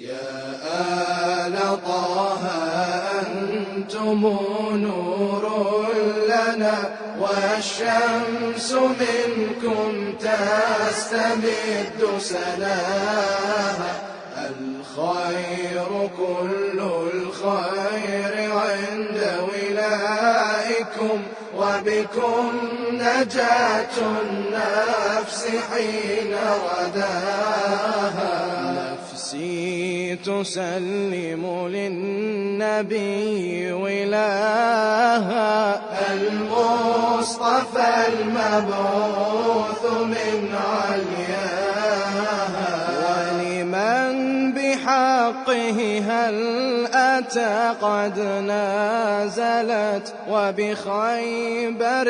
يا آل طه أنتم نور لنا والشمس منكم تستمد سناها. الخير كل الخير عند ولائكم وبكم نجاة النفس حين رداها. نفسي تسلم للنبي ولاها المصطفى المبعوث من علياها. ولمن بحقه هل أتى قد نازلت وبخيبر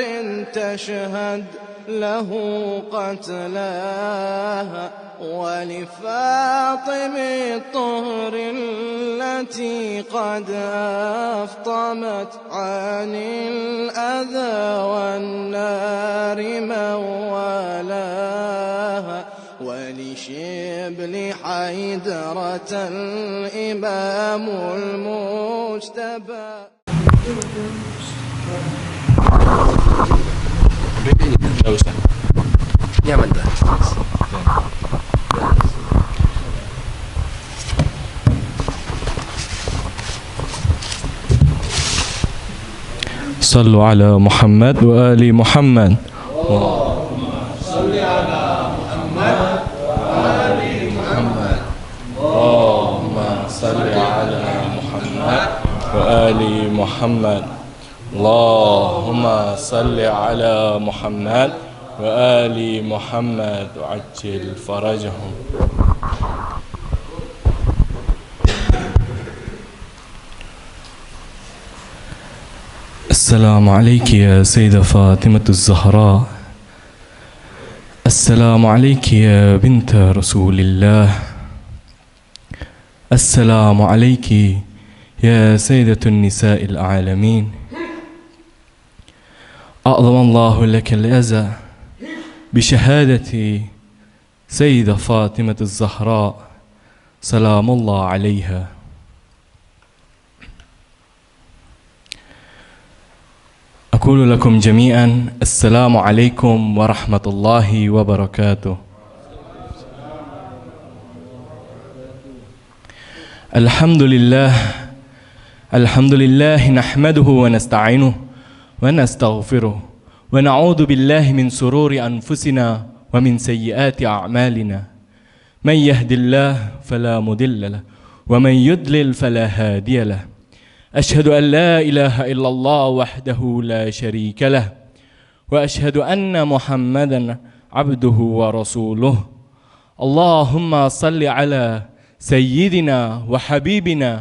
تشهد له قتلاها. ولفاطم الطهر التي قد أفطمت عن الأذى والنار موالاها. ولشبل حيدرة الإمام المجتبى. nyaman tuh. صلوا على محمد وآل محمد. اللهم صل على محمد وآل محمد. اللهم صل على محمد وآل محمد. اللهم صل على محمد وآل محمد وعجل فرجهم. السلام عليك يا سيدة فاطمة الزهراء. السلام عليك يا بنت رسول الله. السلام عليك يا سيدة النساء العالمين. أعظم الله لك الأجر بشهادة سيدة فاطمة الزهراء سلام الله عليها. أقول لكم جميعا السلام عليكم ورحمة الله وبركاته. الحمد لله نحمده ونستعينه ونستغفره ونعوذ بالله من شرور أنفسنا ومن سيئات أعمالنا. من يهد الله فلا مضل له ومن يضلل فلا هادي له. أشهد أن لا إله إلا الله وحده لا شريك له وأشهد أن محمدا عبده ورسوله. اللهم صل على سيدنا وحبيبنا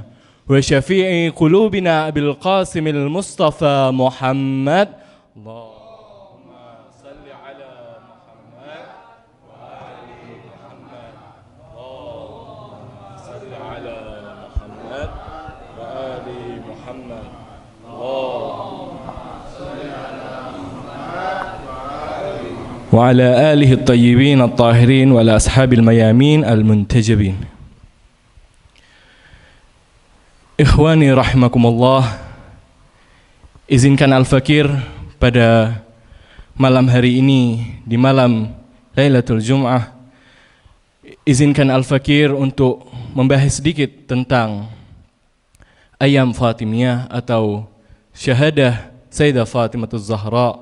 وشفيع قلوبنا أبي القاسم المصطفى محمد. اللهم صل على محمد وآل محمد. اللهم صل على محمد وآل محمد. اللهم صل على محمد وعلى آله الطيبين الطاهرين وعلى أصحاب الميامين المنتجبين. Ikhwani rahimakumullah, izinkan Al-Fakir pada malam hari ini, di malam Lailatul Jum'ah, izinkan Al-Fakir untuk membahas sedikit tentang Ayam Fatimiyah atau Syahadah Sayyidah Fatimahuz Zahra.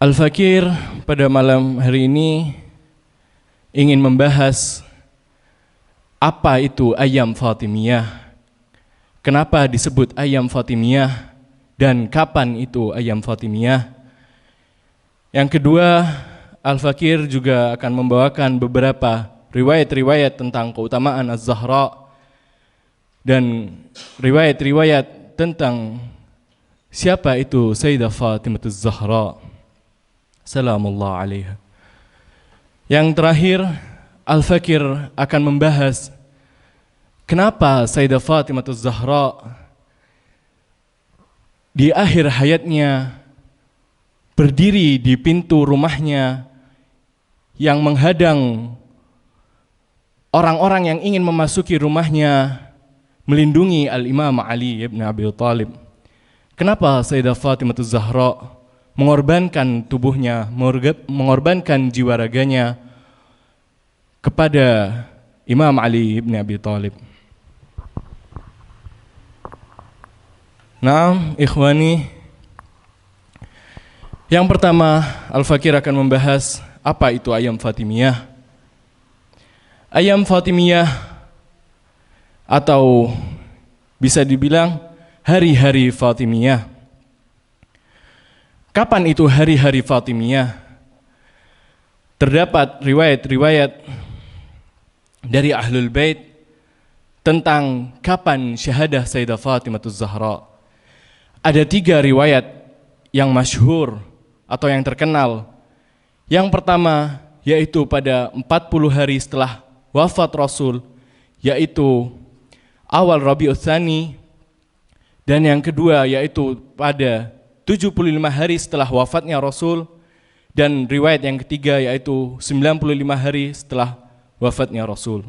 Al-Fakir pada malam hari ini ingin membahas apa itu Ayam Fatimiyah, kenapa disebut Ayam Fatimiyah, dan kapan itu Ayam Fatimiyah. Yang kedua, Al-Fakir juga akan membawakan beberapa riwayat-riwayat tentang keutamaan Az-Zahra dan riwayat-riwayat tentang siapa itu Sayyidah Fatimahuz Zahra salamullah alaiha. Yang terakhir, Al-Fakir akan membahas kenapa Sayyidah Fatimahuz Zahra di akhir hayatnya berdiri di pintu rumahnya yang menghadang orang-orang yang ingin memasuki rumahnya melindungi Al-Imam Ali ibn Abi Thalib. Kenapa Sayyidah Fatimah Zahra mengorbankan tubuhnya, mengorbankan jiwa raganya kepada Imam Ali ibn Abi Thalib? Nah, ikhwani, yang pertama Al-Fakir akan membahas apa itu Ayam Fatimiyah. Ayam Fatimiyah atau bisa dibilang hari-hari Fatimiyah. Kapan itu hari-hari Fatimiyah? Terdapat riwayat-riwayat dari Ahlul Bait tentang kapan syahadah Sayyidah Fatimah Zahra. Ada 3 riwayat yang masyhur atau yang terkenal. Yang pertama yaitu pada 40 hari setelah wafat Rasul, yaitu awal Rabiul Tsani, dan yang kedua yaitu pada 75 hari setelah wafatnya Rasul, dan riwayat yang ketiga yaitu 95 hari setelah wafatnya Rasul.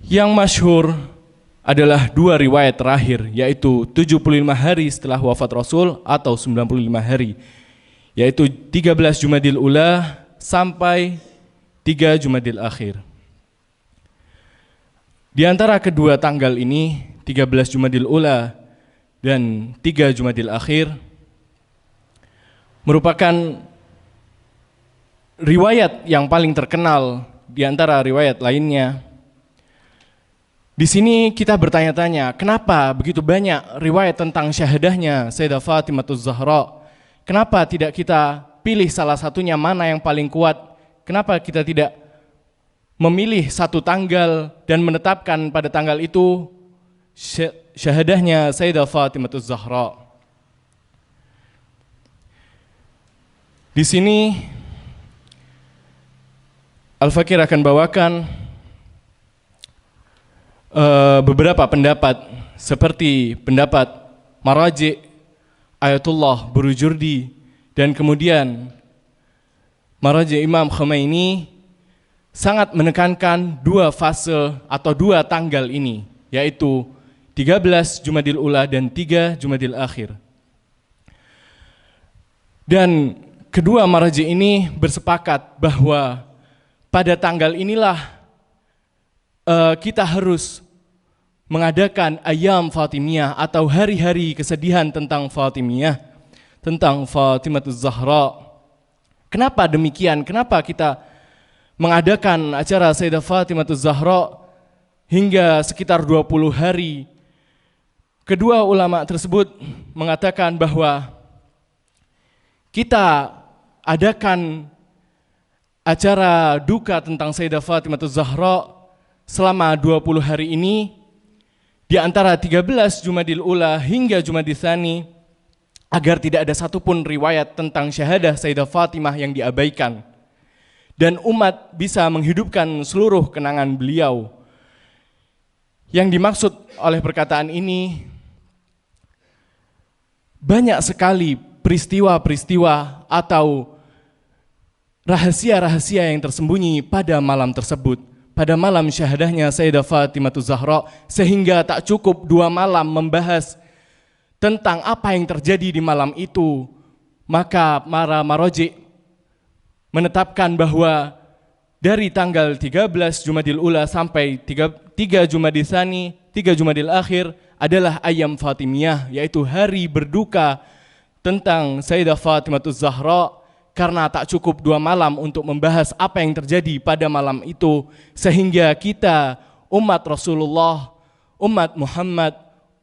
Yang masyhur adalah 2 riwayat terakhir, yaitu 75 hari setelah wafat Rasul atau 95 hari, yaitu 13 Jumadil Ula sampai 3 Jumadil Akhir. Di antara kedua tanggal ini, 13 Jumadil Ula dan 3 Jumadil Akhir, merupakan riwayat yang paling terkenal di antara riwayat lainnya. Di sini kita bertanya-tanya, kenapa begitu banyak riwayat tentang syahadahnya Sayyidah Fatimah Zahra? Kenapa tidak kita pilih salah satunya mana yang paling kuat? Kenapa kita tidak memilih satu tanggal dan menetapkan pada tanggal itu syahadahnya Sayyidah Fatimah Zahra? Di sini Al-Fakir akan bawakan beberapa pendapat, seperti pendapat Maraji, Ayatullah Burujurdi, dan kemudian Maraji Imam Khomeini sangat menekankan 2 fase atau 2 tanggal ini, yaitu 13 Jumadil Ula dan 3 Jumadil Akhir. Dan kedua Maraji ini bersepakat bahwa pada tanggal inilah kita harus mengadakan Ayam Fatimiyah atau hari-hari kesedihan tentang Fatimiyah, tentang Fatimah Zahra. Kenapa demikian? Kenapa kita mengadakan acara Sayyidah Fatimah Zahra hingga sekitar 20 hari? Kedua ulama tersebut mengatakan bahwa kita adakan acara duka tentang Sayyidah Fatimah Zahra selama 20 hari ini, di antara 13 Jumadil Ula hingga Jumadil Tsani, agar tidak ada satupun riwayat tentang syahadah Sayyidah Fatimah yang diabaikan, dan umat bisa menghidupkan seluruh kenangan beliau. Yang dimaksud oleh perkataan ini, banyak sekali peristiwa-peristiwa atau rahasia-rahasia yang tersembunyi pada malam tersebut, pada malam syahadahnya Sayyidah Fatimah Zahra, sehingga tak cukup 2 malam membahas tentang apa yang terjadi di malam itu. Maka para Maraji menetapkan bahwa dari tanggal 13 Jumadil Ula sampai 3 Jumadil Tsani, 3 Jumadil Akhir adalah Ayam Fatimiyah, yaitu hari berduka tentang Sayyidah Fatimah Zahra, karena tak cukup 2 malam untuk membahas apa yang terjadi pada malam itu, sehingga kita umat Rasulullah, umat Muhammad,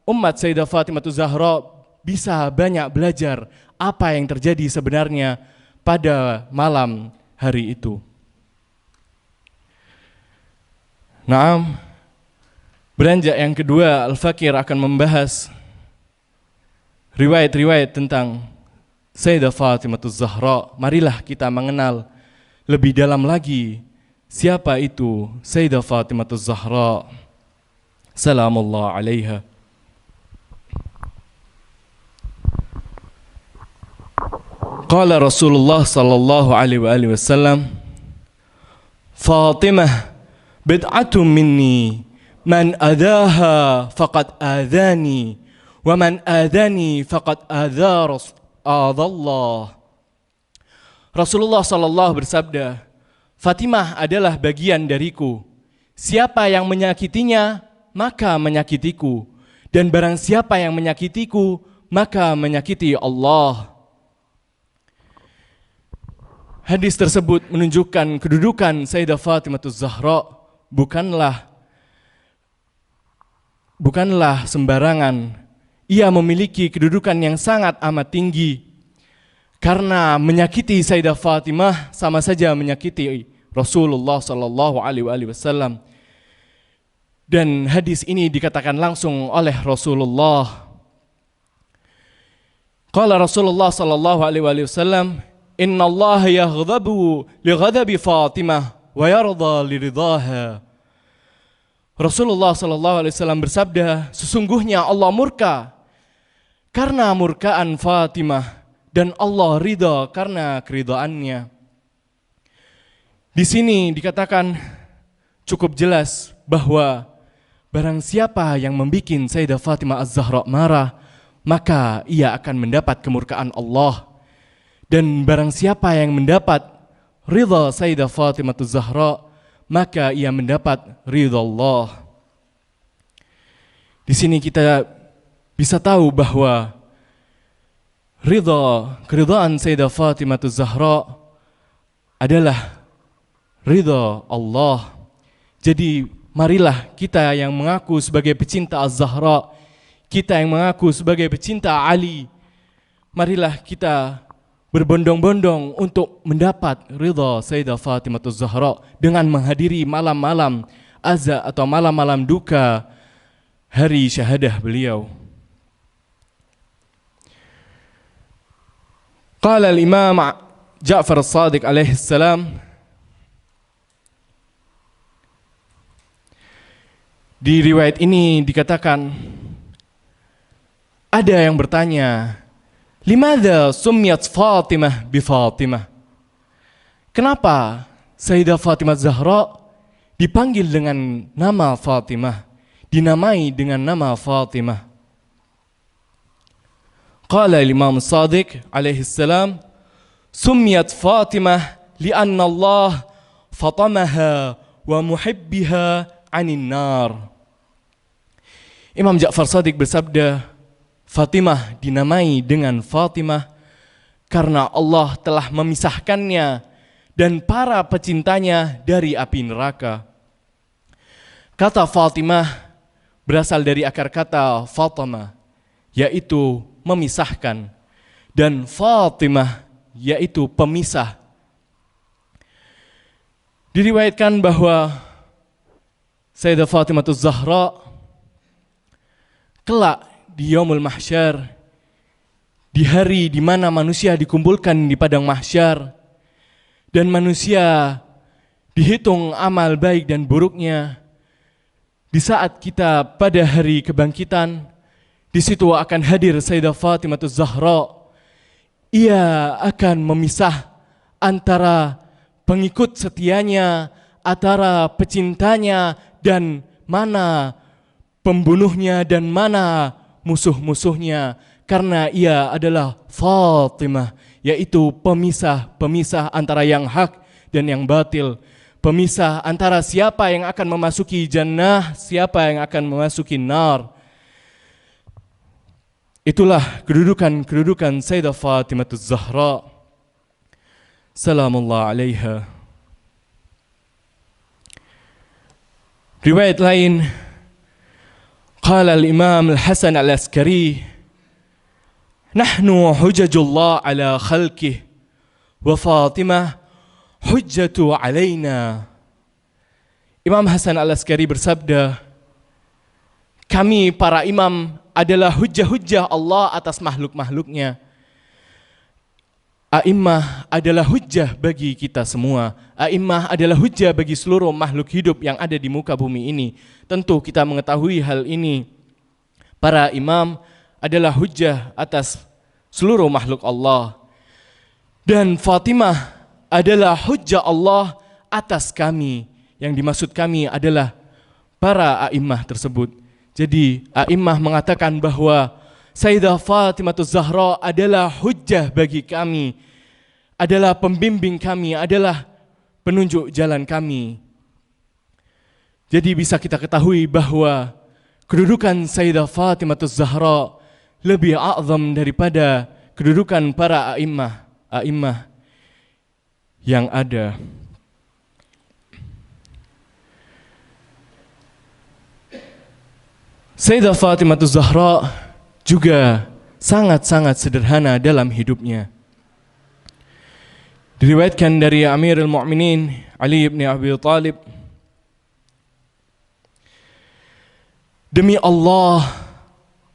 umat Sayyidah Fatimah Zahra bisa banyak belajar apa yang terjadi sebenarnya pada malam hari itu. Naam, beranjak yang kedua, Al-Fakir akan membahas riwayat-riwayat tentang Sayyidah Fatimah Zahra. Marilah kita mengenal lebih dalam lagi siapa itu Sayyidah Fatimah Zahra. Salamullah alaiha. Qala Rasulullah sallallahu alaihi wasallam, Fatimah bid'atun minni, man adaha faqad adhani, wa man adhani faqad adallah. Rasulullah sallallahu bersabda, Fatimah adalah bagian dariku. Siapa yang menyakitinya, maka menyakitiku. Dan barang siapa yang menyakitiku, maka menyakiti Allah. Hadis tersebut menunjukkan kedudukan Sayyidah Fatimah Zahra bukanlah sembarangan. Ia memiliki kedudukan yang sangat amat tinggi. Karena menyakiti Sayyidah Fatimah sama saja menyakiti Rasulullah sallallahu alaihi wasallam. Dan hadis ini dikatakan langsung oleh Rasulullah. Qala Rasulullah sallallahu alaihi wasallam, "Inna Allah yaghdabu li ghadabi Fatimah wa yarda li ridaha." Rasulullah sallallahu alaihi wasallam bersabda, sesungguhnya Allah murka karena murkaan Fatimah dan Allah ridha karena keridhaannya. Di sini dikatakan cukup jelas bahwa barang siapa yang membikin Sayyidah Fatimah Az-Zahra marah, maka ia akan mendapat kemurkaan Allah. Dan barang siapa yang mendapat ridha Sayyidah Fatimah Az-Zahra, maka ia mendapat ridha Allah. Di sini kita bisa tahu bahwa keridhaan Sayyidah Fatimah Az-Zahra adalah ridha Allah. Jadi marilah kita yang mengaku sebagai pecinta Az-Zahra, kita yang mengaku sebagai pecinta Ali, marilah kita berbondong-bondong untuk mendapat ridha Sayyidah Fatimah Az-Zahra dengan menghadiri malam-malam aza atau malam-malam duka hari syahadah beliau. Qala al-Imam Ja'far As-Sadiq alaihi salam, di riwayat ini dikatakan ada yang bertanya, limadha summiyat Fatimah bi Fatimah? Kenapa Sayyidah Fatimah Zahra dipanggil dengan nama Fatimah, dinamai dengan nama Fatimah? Qala Imam Sadiq alaihi salam, summiyat Fatimah li'anna Allah fatamaha wa muhibbiha 'anil nar. Imam Ja'far Sadiq bersabda, Fatimah dinamai dengan Fatimah karena Allah telah memisahkannya dan para pecintanya dari api neraka. Kata Fatimah berasal dari akar kata Fatima, yaitu memisahkan, dan Fatimah yaitu pemisah. Diriwayatkan bahwa Sayyidah Fatimah Az-Zahra kelak di Yaumul Mahsyar, di hari di mana manusia dikumpulkan di padang mahsyar dan manusia dihitung amal baik dan buruknya, di saat kita pada hari kebangkitan, di situ akan hadir Sayyidah Fatimah Az-Zahra. Ia akan memisah antara pengikut setianya, antara pecintanya, dan mana pembunuhnya dan mana musuh-musuhnya, karena ia adalah Fatimah, yaitu pemisah antara yang hak dan yang batil, pemisah antara siapa yang akan memasuki jannah, siapa yang akan memasuki nar. Itulah kedudukan Sayyidah Fatimah Az-Zahra salamullah alaiha. Riwayat lain, qala al-Imam Al-Hasan Al-Askari, nahnu hujjatullah ala khalqih wa Fatimah hujjatu alaina. Imam Hasan Al-Askari bersabda, kami para imam adalah hujjah-hujjah Allah atas makhluk-makhluknya. A'immah adalah hujjah bagi kita semua. A'immah adalah hujjah bagi seluruh makhluk hidup yang ada di muka bumi ini. Tentu kita mengetahui hal ini. Para imam adalah hujjah atas seluruh makhluk Allah. Dan Fatimah adalah hujjah Allah atas kami, Yang dimaksud kami adalah para a'immah tersebut. Jadi a'immah mengatakan bahwa Sayyidah Fatimah Zahra adalah hujjah bagi kami, adalah pembimbing kami, adalah penunjuk jalan kami. Jadi bisa kita ketahui bahwa kedudukan Sayyidah Fatimah Zahra lebih a'zam daripada kedudukan para a'immah yang ada. Sayyidah Fatimah Zahra juga sangat-sangat sederhana dalam hidupnya. Diriwayatkan dari Amirul Mu'minin Ali bin Abi Thalib, demi Allah,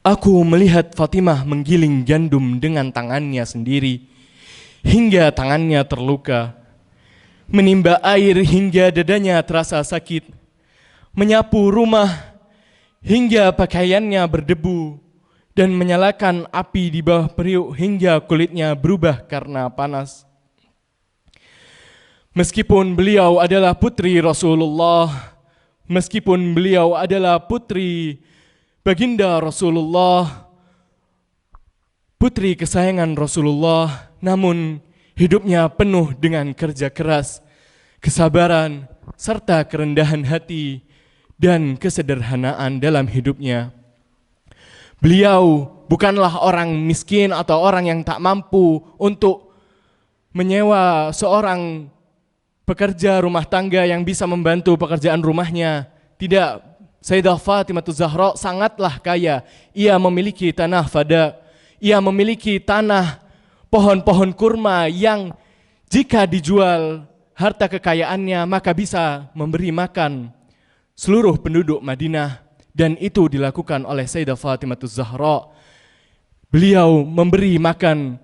aku melihat Fatimah menggiling gandum dengan tangannya sendiri hingga tangannya terluka, menimba air hingga dadanya terasa sakit, menyapu rumah hingga pakaiannya berdebu, dan menyalakan api di bawah periuk hingga kulitnya berubah karena panas. Meskipun beliau adalah putri Rasulullah, meskipun beliau adalah putri baginda Rasulullah, putri kesayangan Rasulullah, namun hidupnya penuh dengan kerja keras, kesabaran, serta kerendahan hati dan kesederhanaan dalam hidupnya. Beliau bukanlah orang miskin atau orang yang tak mampu untuk menyewa seorang pekerja rumah tangga yang bisa membantu pekerjaan rumahnya. Tidak, Sayyidah Fatimah Zahra sangatlah kaya. Ia memiliki tanah fada, ia memiliki tanah pohon-pohon kurma yang jika dijual harta kekayaannya maka bisa memberi makan seluruh penduduk Madinah, dan itu dilakukan oleh Sayyidah Fatimah Zahra. Beliau memberi makan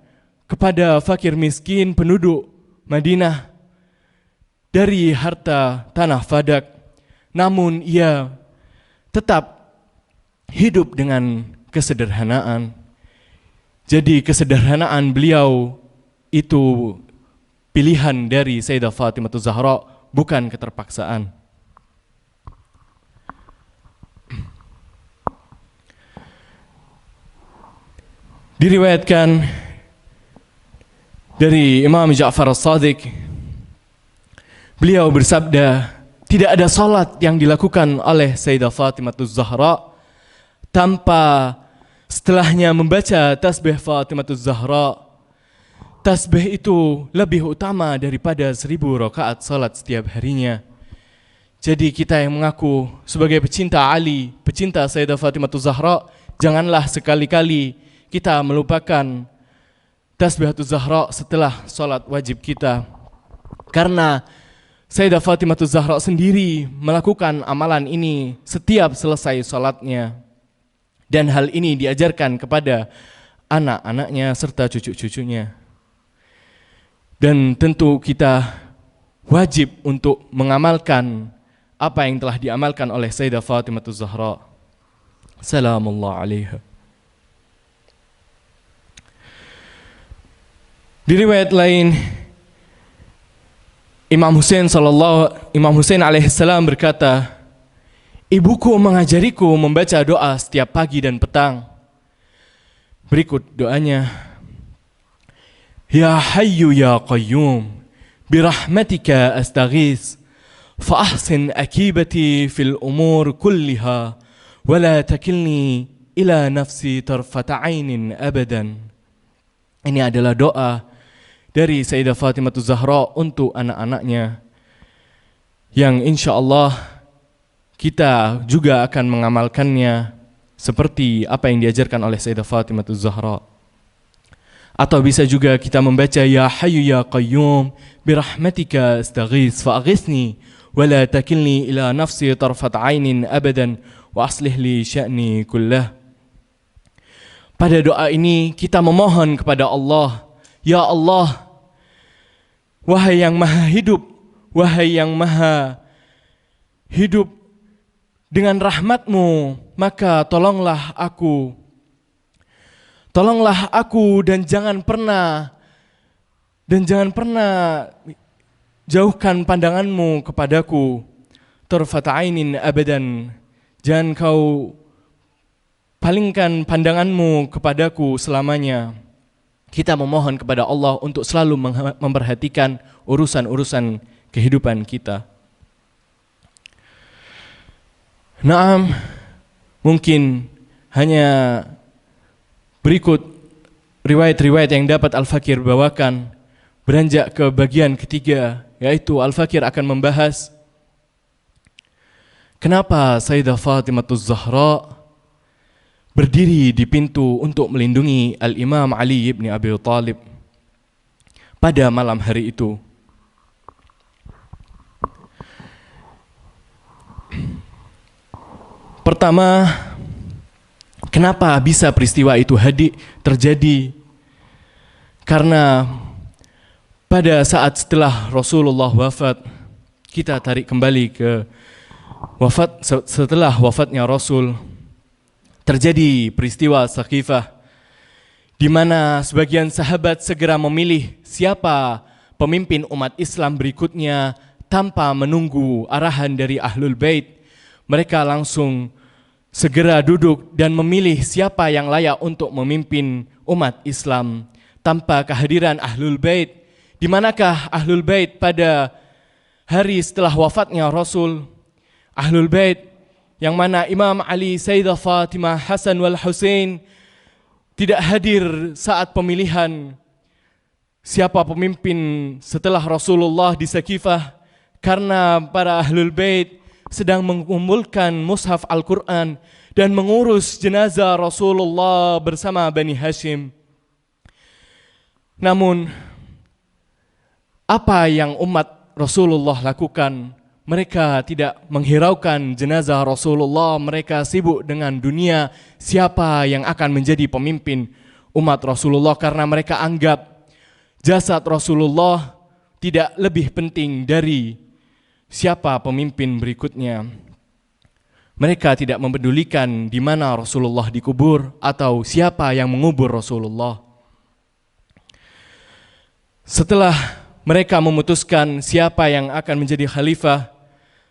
kepada fakir miskin penduduk Madinah dari harta tanah fadak, namun ia tetap hidup dengan kesederhanaan. Jadi kesederhanaan beliau itu pilihan dari Sayyidah Fatimah Zahra, bukan keterpaksaan. Diriwayatkan dari Imam Ja'far As-Shadiq, beliau bersabda, tidak ada salat yang dilakukan oleh Sayyidah Fatimah Zahra tanpa setelahnya membaca tasbih Fatimah Zahra. Tasbih itu lebih utama daripada 1000 rakaat salat setiap harinya. Jadi kita yang mengaku sebagai pecinta Ali, pecinta Sayyidah Fatimah Zahra, janganlah sekali-kali kita melupakan tasbih Zahra setelah salat wajib kita. Karena Sayyidah Fatimah Zahra sendiri melakukan amalan ini setiap selesai salatnya. Dan hal ini diajarkan kepada anak-anaknya serta cucu-cucunya. Dan tentu kita wajib untuk mengamalkan apa yang telah diamalkan oleh Sayyidah Fatimah Zahra. Salamullah alaiha. Di riwayat lain, Imam Husain alaihissalam berkata, ibuku mengajariku membaca doa setiap pagi dan petang. Berikut doanya. Ya Hayyu ya Qayyum, birahmatika astaghis, fa ahsin akibati fil umur kulliha, wa la takilni ila nafsi tarfata ainin abadan. Ini adalah doa dari Sayyidah Fatimah Zahra untuk anak-anaknya, yang insya Allah kita juga akan mengamalkannya seperti apa yang diajarkan oleh Sayyidah Fatimah Zahra. Atau bisa juga kita membaca Ya Hayyu Ya Qayyum birahmatika astaghis fa aghithni wa la takilni ila nafsi tarfat ainin abadan wa aslih li sya'ni kullah. Pada doa ini kita memohon kepada Allah, ya Allah, wahai yang maha hidup, wahai yang maha hidup, dengan rahmat-Mu maka tolonglah aku dan jangan pernah jauhkan pandangan-Mu kepadaku. tarfat ainin abadan. Jangan kau palingkan pandanganmu kepadaku selamanya. Kita memohon kepada Allah untuk selalu memperhatikan urusan-urusan kehidupan kita. Naam, mungkin hanya berikut riwayat-riwayat yang dapat Al-Fakir bawakan. Beranjak ke bagian ketiga, yaitu Al-Fakir akan membahas kenapa Sayyidah Fatimah Zahra berdiri di pintu untuk melindungi Al-Imam Ali ibn Abi Thalib pada malam hari itu. Pertama, kenapa bisa peristiwa itu terjadi? Karena pada saat setelah Rasulullah wafat, kita tarik kembali ke setelah wafatnya Rasul, terjadi peristiwa Saqifah, di mana sebagian sahabat segera memilih siapa pemimpin umat Islam berikutnya tanpa menunggu arahan dari Ahlul Bait. Mereka langsung segera duduk dan memilih siapa yang layak untuk memimpin umat Islam tanpa kehadiran Ahlul Bait. Di manakah Ahlul Bait pada hari setelah wafatnya Rasul? Ahlul Bait yang mana Imam Ali, Sayyidah Fatimah, Hasan wal Husain tidak hadir saat pemilihan siapa pemimpin setelah Rasulullah di Saqifah, karena para Ahlul Bait sedang mengumpulkan mushaf Al-Quran dan mengurus jenazah Rasulullah bersama Bani Hashim. Namun apa yang umat Rasulullah lakukan? Mereka tidak menghiraukan jenazah Rasulullah. Mereka sibuk dengan dunia, siapa yang akan menjadi pemimpin umat Rasulullah, karena mereka anggap jasad Rasulullah tidak lebih penting dari siapa pemimpin berikutnya. Mereka tidak mempedulikan di mana Rasulullah dikubur atau siapa yang mengubur Rasulullah. Setelah mereka memutuskan siapa yang akan menjadi khalifah,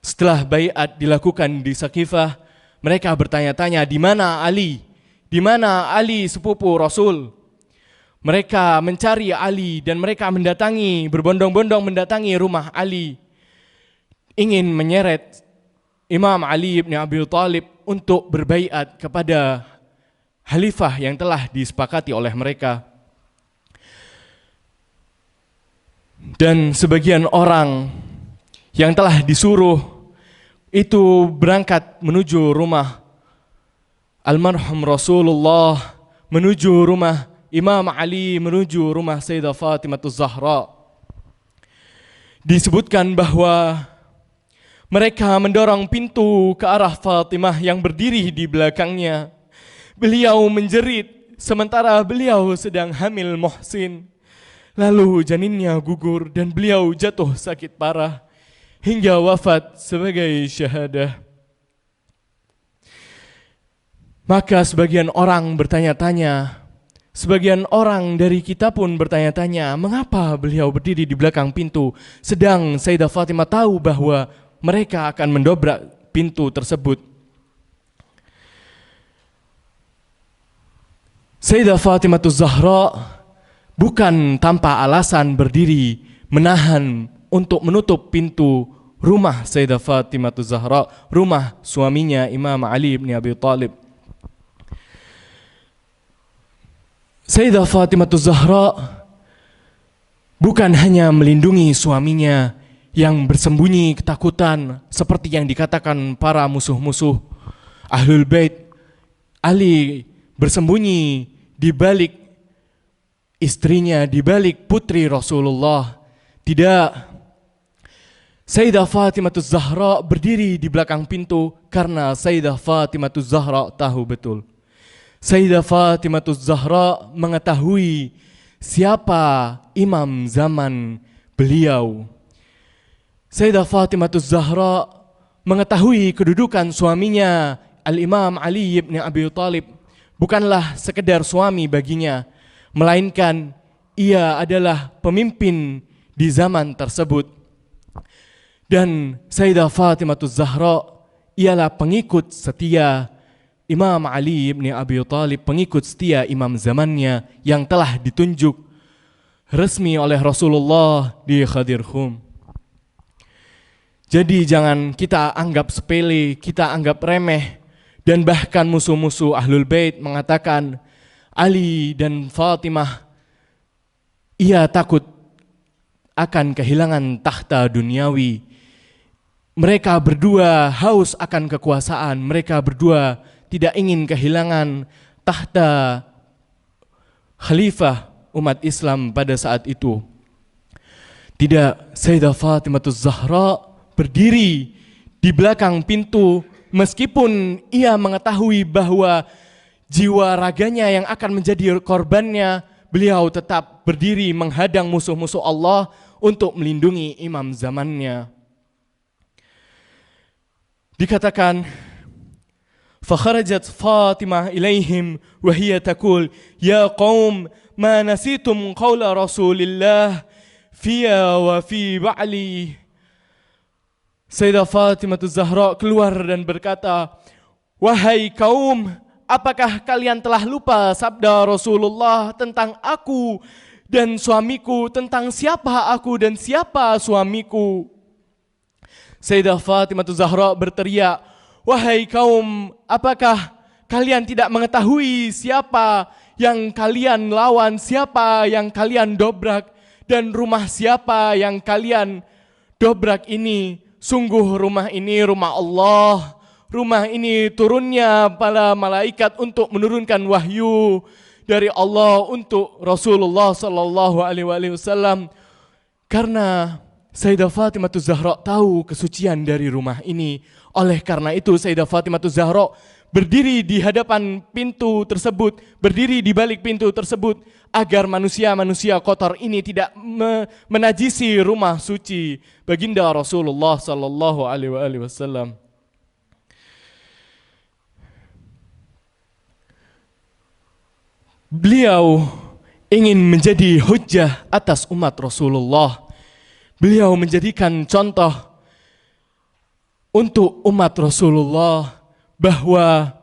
setelah baiat dilakukan di Saqifah, mereka bertanya-tanya, di mana Ali? Di mana Ali sepupu Rasul? Mereka mencari Ali dan mereka berbondong-bondong mendatangi rumah Ali, ingin menyeret Imam Ali ibn Abi Thalib untuk berbaiat kepada khalifah yang telah disepakati oleh mereka. Dan sebagian orang yang telah disuruh itu berangkat menuju rumah almarhum Rasulullah, menuju rumah Imam Ali, menuju rumah Sayyidah Fatimah Zahra. Disebutkan bahwa mereka mendorong pintu ke arah Fatimah yang berdiri di belakangnya. Beliau menjerit sementara beliau sedang hamil Muhsin. Lalu janinnya gugur dan beliau jatuh sakit parah hingga wafat sebagai syahadah. Maka sebagian orang bertanya-tanya, sebagian orang dari kita pun bertanya-tanya, mengapa beliau berdiri di belakang pintu sedang Sayyidah Fatimah tahu bahwa mereka akan mendobrak pintu tersebut. Sayyidah Fatimah Zahra bukan tanpa alasan berdiri menahan untuk menutup pintu rumah Sayyidah Fatimah Zahra, rumah suaminya Imam Ali bin Abi Thalib. Sayyidah Fatimah Zahra bukan hanya melindungi suaminya yang bersembunyi ketakutan seperti yang dikatakan para musuh-musuh Ahlul Bait. Ali bersembunyi di balik istrinya, di balik putri Rasulullah. Tidak. Sayyidah Fatimah Zahra berdiri di belakang pintu karena Sayyidah Fatimah Zahra tahu betul. Sayyidah Fatimah Zahra mengetahui siapa imam zaman beliau. Sayyidah Fatimah Zahra mengetahui kedudukan suaminya Al-Imam Ali ibn Abi Thalib bukanlah sekedar suami baginya, melainkan ia adalah pemimpin di zaman tersebut. Dan Sayyidah Fatimah Zahra ialah pengikut setia Imam Ali bin Abi Thalib, pengikut setia imam zamannya yang telah ditunjuk resmi oleh Rasulullah di Ghadir Khum. Jadi jangan kita anggap sepele, kita anggap remeh, dan bahkan musuh-musuh Ahlul Bait mengatakan Ali dan Fatimah ia takut akan kehilangan tahta duniawi. Mereka berdua haus akan kekuasaan, mereka berdua tidak ingin kehilangan tahta khalifah umat Islam pada saat itu. Tidak, Sayyidah Fatimah Zahra berdiri di belakang pintu meskipun ia mengetahui bahwa jiwa raganya yang akan menjadi korbannya, beliau tetap berdiri menghadang musuh-musuh Allah untuk melindungi imam zamannya. Dikatakan, فخرجت فاطمة إليهم وهي تقول يا قوم ما نسيتم قول رسول الله فيا وفي بعلي. Sayyidah Fatimah Zahra keluar dan berkata, wahai kaum, apakah kalian telah lupa sabda Rasulullah tentang aku dan suamiku, tentang siapa aku dan siapa suamiku? Sayyidah Fatimah Zahra berteriak, wahai kaum, apakah kalian tidak mengetahui siapa yang kalian lawan, siapa yang kalian dobrak, dan rumah siapa yang kalian dobrak ini? Sungguh rumah ini rumah Allah, rumah ini turunnya para malaikat untuk menurunkan wahyu dari Allah untuk Rasulullah sallallahu alaihi wasallam. Karena Sayyidah Fatimah Zahra tahu kesucian dari rumah ini. Oleh karena itu Sayyidah Fatimah Zahra berdiri di hadapan pintu tersebut, berdiri di balik pintu tersebut agar manusia-manusia kotor ini tidak menajisi rumah suci baginda Rasulullah sallallahu alaihi wasallam. Beliau ingin menjadi hujjah atas umat Rasulullah. Beliau menjadikan contoh untuk umat Rasulullah bahwa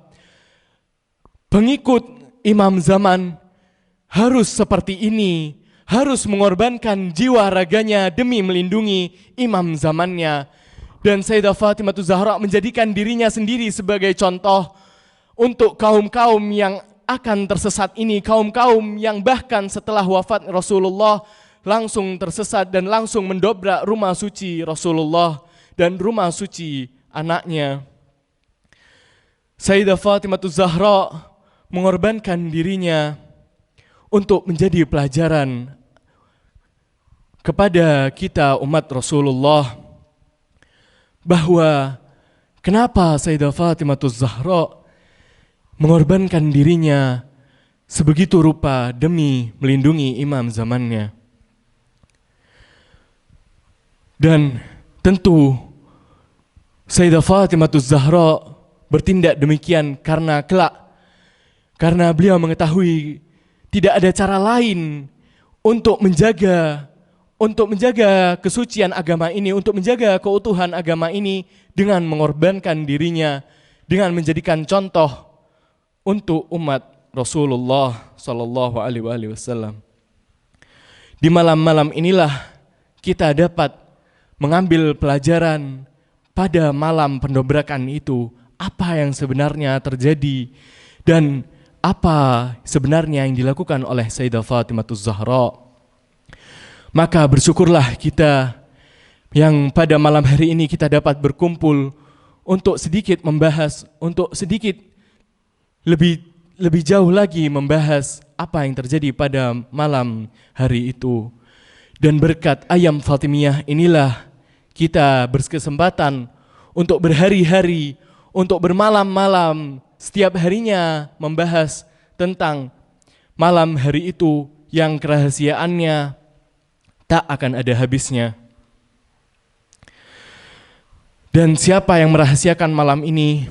pengikut imam zaman harus seperti ini, harus mengorbankan jiwa raganya demi melindungi imam zamannya. Dan Sayyidah Fatimah Zahra menjadikan dirinya sendiri sebagai contoh untuk kaum-kaum yang akan tersesat ini, kaum-kaum yang bahkan setelah wafat Rasulullah langsung tersesat dan langsung mendobrak rumah suci Rasulullah dan rumah suci anaknya. Sayyidah Fatimah Zahra mengorbankan dirinya untuk menjadi pelajaran kepada kita umat Rasulullah bahwa kenapa Sayyidah Fatimah Zahra mengorbankan dirinya sebegitu rupa demi melindungi imam zamannya. Dan tentu Sayyidah Fatimah Zahra bertindak demikian karena beliau mengetahui tidak ada cara lain untuk menjaga kesucian agama ini, untuk menjaga keutuhan agama ini dengan mengorbankan dirinya, dengan menjadikan contoh untuk umat Rasulullah sallallahu alaihi wasallam. Di malam-malam inilah kita dapat mengambil pelajaran pada malam pendobrakan itu, apa yang sebenarnya terjadi dan apa sebenarnya yang dilakukan oleh Sayyidah Fatimah Zahra. Maka bersyukurlah kita yang pada malam hari ini kita dapat berkumpul untuk sedikit membahas, untuk sedikit lebih jauh lagi membahas apa yang terjadi pada malam hari itu. Dan berkat ayam Fatimiyah inilah kita berkesempatan untuk berhari-hari, untuk bermalam-malam, setiap harinya membahas tentang malam hari itu yang kerahasiaannya tak akan ada habisnya. Dan siapa yang merahasiakan malam ini?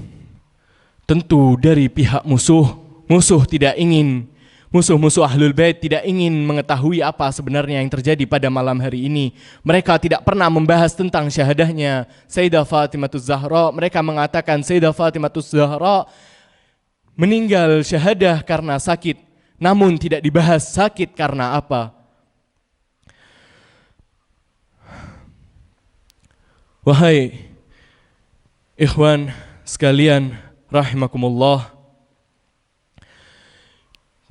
Tentu dari pihak musuh. Musuh tidak ingin Musuh-musuh Ahlul Bait tidak ingin mengetahui apa sebenarnya yang terjadi pada malam hari ini. Mereka tidak pernah membahas tentang syahadahnya Sayyidah Fatimatuz Zahra. Mereka mengatakan Sayyidah Fatimatuz Zahra meninggal syahadah karena sakit, namun tidak dibahas sakit karena apa. Wahai ikhwan sekalian rahimakumullah,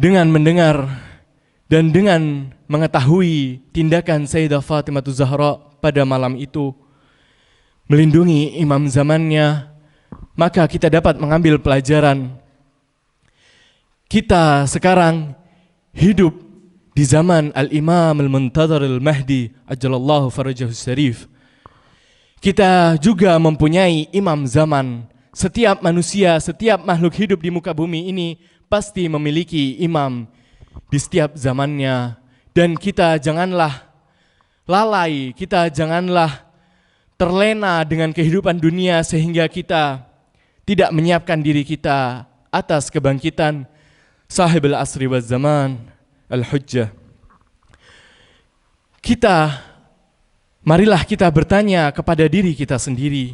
dengan mendengar dan dengan mengetahui tindakan Sayyidah Fatimatuz Zahra pada malam itu melindungi imam zamannya, maka kita dapat mengambil pelajaran. Kita sekarang hidup di zaman Al-Imam Al-Muntadhar Al-Mahdi Ajjalallahu Farajahu Syarif. Kita juga mempunyai imam zaman. Setiap manusia, setiap makhluk hidup di muka bumi ini pasti memiliki imam di setiap zamannya. Dan kita janganlah lalai, kita janganlah terlena dengan kehidupan dunia sehingga kita tidak menyiapkan diri kita atas kebangkitan Sahibul Asri wal Zaman Al-Hujjah. Marilah kita bertanya kepada diri kita sendiri.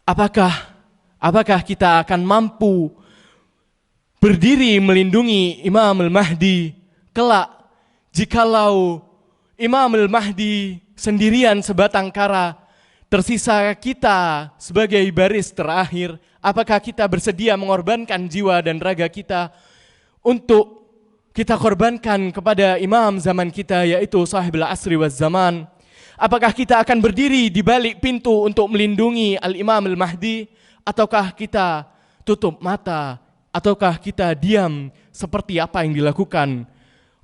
Apakah kita akan mampu berdiri melindungi Imam Al-Mahdi kelak jikalau Imam Al-Mahdi sendirian sebatang kara, tersisa kita sebagai baris terakhir? Apakah kita bersedia mengorbankan jiwa dan raga kita untuk kita korbankan kepada imam zaman kita, yaitu Sahibul Asri wal Zaman? Apakah kita akan berdiri di balik pintu untuk melindungi Al-Imam Al-Mahdi, ataukah kita tutup mata, ataukah kita diam seperti apa yang dilakukan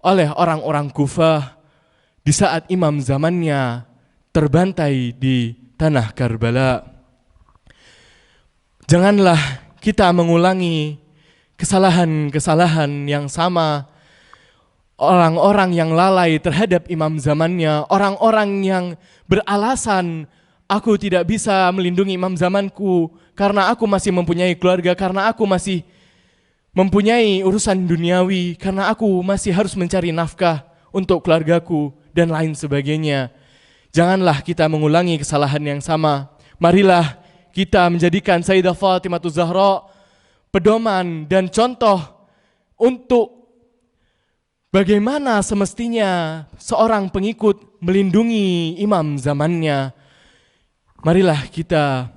oleh orang-orang Kufah di saat imam zamannya terbantai di tanah Karbala? Janganlah kita mengulangi kesalahan-kesalahan yang sama. Orang-orang yang lalai terhadap imam zamannya, orang-orang yang beralasan aku tidak bisa melindungi imam zamanku karena aku masih mempunyai keluarga, karena aku masih mempunyai urusan duniawi, karena aku masih harus mencari nafkah untuk keluargaku dan lain sebagainya. Janganlah kita mengulangi kesalahan yang sama. Marilah kita menjadikan Sayyidah Fatimatuz Zahra pedoman dan contoh untuk bagaimana semestinya seorang pengikut melindungi imam zamannya. Marilah kita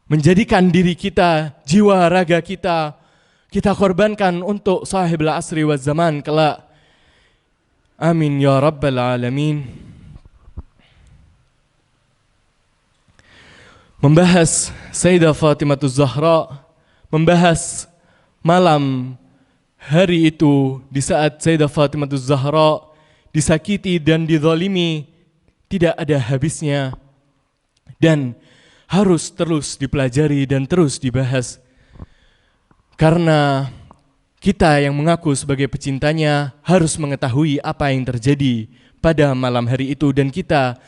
menjadikan diri kita, jiwa raga kita korbankan untuk Sahibul Asri wal Zaman kelak. Amin ya rabbal alamin. Membahas Sayyidah Fatimatuz Zahra, membahas malam hari itu di saat Sayyidah Fatimatuz Zahra disakiti dan dizalimi tidak ada habisnya dan harus terus dipelajari dan terus dibahas. Karena kita yang mengaku sebagai pecintanya harus mengetahui apa yang terjadi pada malam hari itu, dan kita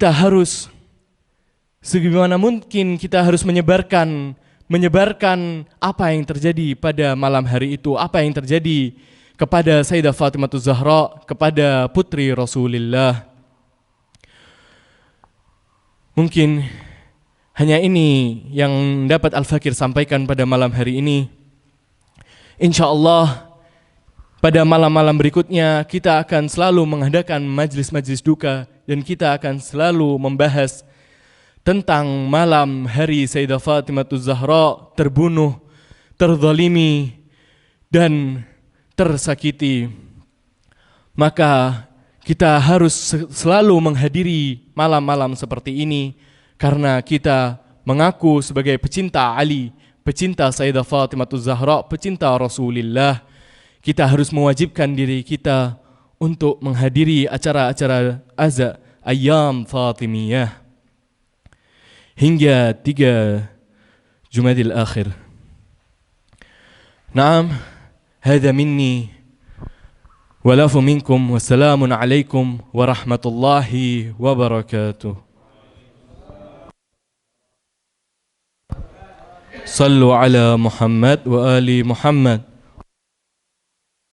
harus sebagaimana mungkin kita harus menyebarkan apa yang terjadi pada malam hari itu, apa yang terjadi kepada Sayyidah Fatimatuz Zahra, kepada putri Rasulullah. Mungkin hanya ini yang dapat Al-Fakir sampaikan pada malam hari ini. InsyaAllah pada malam-malam berikutnya kita akan selalu mengadakan majlis-majlis duka, dan kita akan selalu membahas tentang malam hari Sayyidah Fatimatuz Zahra terbunuh, terzalimi dan tersakiti. Maka kita harus selalu menghadiri malam-malam seperti ini, karena kita mengaku sebagai pecinta Ali, pecinta Sayyidah Fatimatuz Zahra, pecinta Rasulullah. Kita harus mewajibkan diri kita untuk menghadiri acara-acara Aza Ayyam Fatimiyah hingga 3 Jumadil Akhir. Naam, hadza minni walafu minkum, wassalamun alaikum warahmatullahi wabarakatuh. Sallu ala Muhammad wa ali Muhammad.